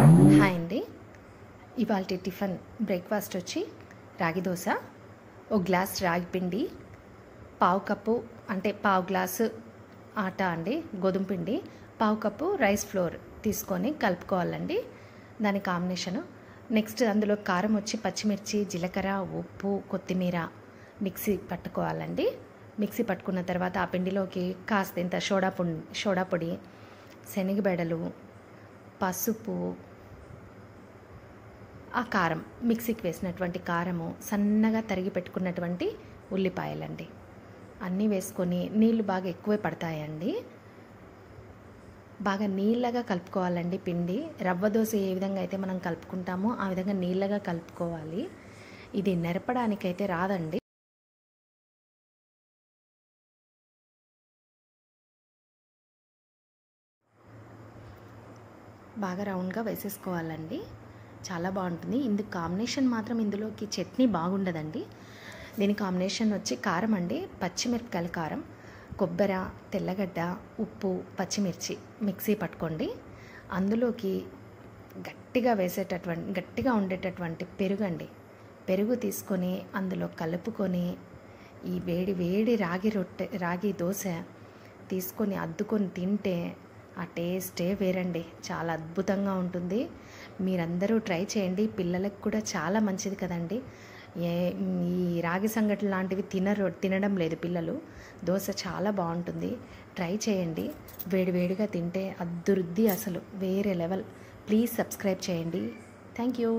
Hi అండి. ఇవాల్టి tiffin breakfast వచ్చి రాగి దోశ, ఒక గ్లాస్ రాగి పిండి, పావు కప్పు అంటే పావు గ్లాసు ఆటా అండి, గోధుమ పిండి, పావు కప్పు రైస్ ఫ్లోర్ తీసుకొని కలుపుకోవాలండి. దాని కాంబినేషను. నెక్స్ట్ అందులో కారం వచ్చి పచ్చిమిర్చి, జీలకర్ర, ఉప్పు, కొత్తిమీర మిక్సీ పట్టుకోవాలండి. మిక్సీ పట్టుకున్న తర్వాత ఆ పిండిలోకి కాస్తంత సోడా పొడి, శనగబెడలు, పసుపు, ఆ కారం, మిక్సీకి వేసినటువంటి కారము, సన్నగా తరిగి పెట్టుకున్నటువంటి ఉల్లిపాయలండి, అన్నీ వేసుకొని నీళ్ళు బాగా ఎక్కువే పడతాయండి. బాగా నీళ్ళగా కలుపుకోవాలండి పిండి. రవ్వ దోశ ఏ విధంగా అయితే మనం కలుపుకుంటామో ఆ విధంగా నీళ్ళగా కలుపుకోవాలి. ఇది నెరపడానికైతే రాదండి. బాగా రౌండ్గా వేసేసుకోవాలండి. చాలా బాగుంటుంది. ఇందుకు కాంబినేషన్ మాత్రం ఇందులోకి చట్నీ బాగుండదండి. దీని కాంబినేషన్ వచ్చి కారం అండి, పచ్చిమిరపకాయల కారం, కొబ్బరి, తెల్లగడ్డ, ఉప్పు, పచ్చిమిర్చి మిక్సీ పట్టుకోండి. అందులోకి గట్టిగా ఉండేటటువంటి పెరుగండి, పెరుగు తీసుకొని అందులో కలుపుకొని ఈ వేడి వేడి రాగి దోశ తీసుకొని అద్దుకొని తింటే ఆ టేస్టే వేరండి. చాలా అద్భుతంగా ఉంటుంది. మీరందరూ ట్రై చేయండి. పిల్లలకు కూడా చాలా మంచిది కదండి. ఈ రాగి సంగటి లాంటివి తినడం లేదు పిల్లలు. దోశ చాలా బాగుంటుంది. ట్రై చేయండి. వేడివేడిగా తింటే అద్దురుద్ది, అసలు వేరే లెవెల్. ప్లీజ్ సబ్స్క్రైబ్ చేయండి. Thank you.